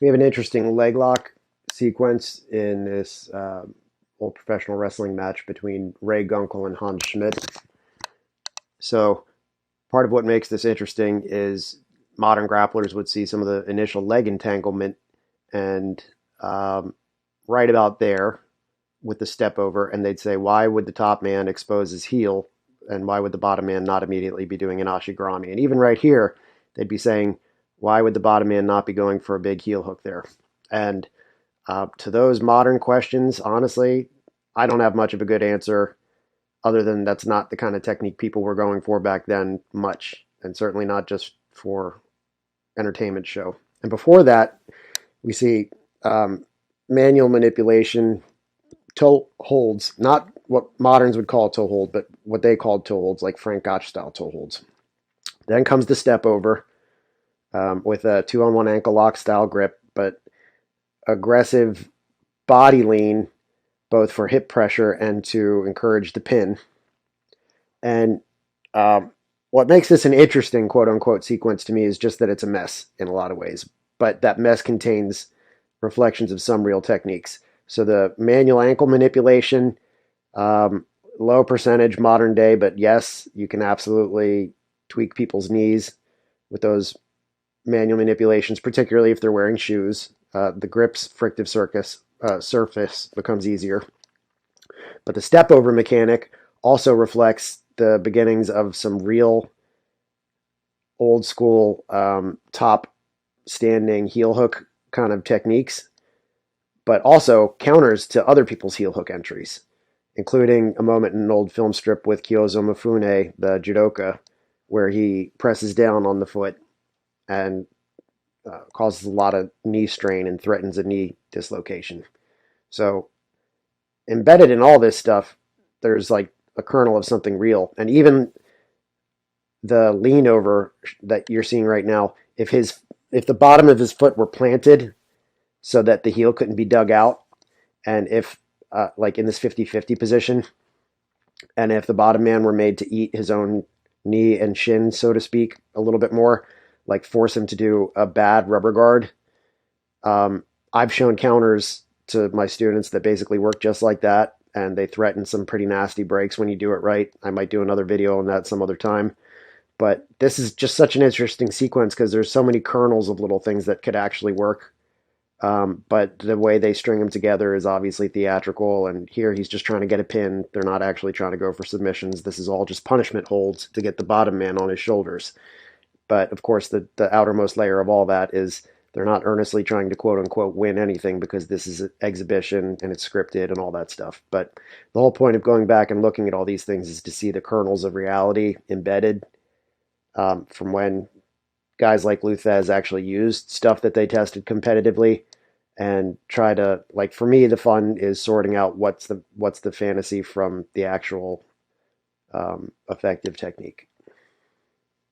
We have an interesting leg lock sequence in this old professional wrestling match between Ray Gunkel and Hans Schmidt. So part of what makes this interesting is modern grapplers would see some of the initial leg entanglement and right about there with the step over, and they'd say, why would the top man expose his heel, and why would the bottom man not immediately be doing an ashigarami? And even right here, they'd be saying, why would the bottom man not be going for a big heel hook there? And to those modern questions, honestly, I don't have much of a good answer other than that's not the kind of technique people were going for back then much, and certainly not just for entertainment show. And before that, we see manual manipulation, toe holds, not what moderns would call toe hold, but what they called toe holds, like Frank Gotch style toe holds. Then comes the step over with a 2-on-1 ankle lock style grip, but aggressive body lean, both for hip pressure and to encourage the pin. And what makes this an interesting quote unquote sequence to me is just that it's a mess in a lot of ways, but that mess contains reflections of some real techniques. So the manual ankle manipulation, low percentage modern day, but yes, you can absolutely tweak people's knees with those manual manipulations, particularly if they're wearing shoes. The grip's frictive surface becomes easier. But the step over mechanic also reflects the beginnings of some real old school top standing heel hook kind of techniques, but also counters to other people's heel hook entries, including a moment in an old film strip with Kyozo Mifune, the judoka, where he presses down on the foot and causes a lot of knee strain and threatens a knee dislocation. So embedded in all this stuff, there's like a kernel of something real. And even the lean over that you're seeing right now, if the bottom of his foot were planted so that the heel couldn't be dug out, and if like in this 50-50 position, and if the bottom man were made to eat his own knee and shin, so to speak, a little bit more, like force him to do a bad rubber guard. I've shown counters to my students that basically work just like that, and they threaten some pretty nasty breaks when you do it right. I might do another video on that some other time. But this is just such an interesting sequence because there's so many kernels of little things that could actually work. But the way they string them together is obviously theatrical, and here he's just trying to get a pin. They're not actually trying to go for submissions. This is all just punishment holds to get the bottom man on his shoulders. But of course, the outermost layer of all that is they're not earnestly trying to quote unquote win anything because this is an exhibition and it's scripted and all that stuff. But the whole point of going back and looking at all these things is to see the kernels of reality embedded from when guys like Luthez actually used stuff that they tested competitively and try to, like, for me, the fun is sorting out what's the fantasy from the actual effective technique.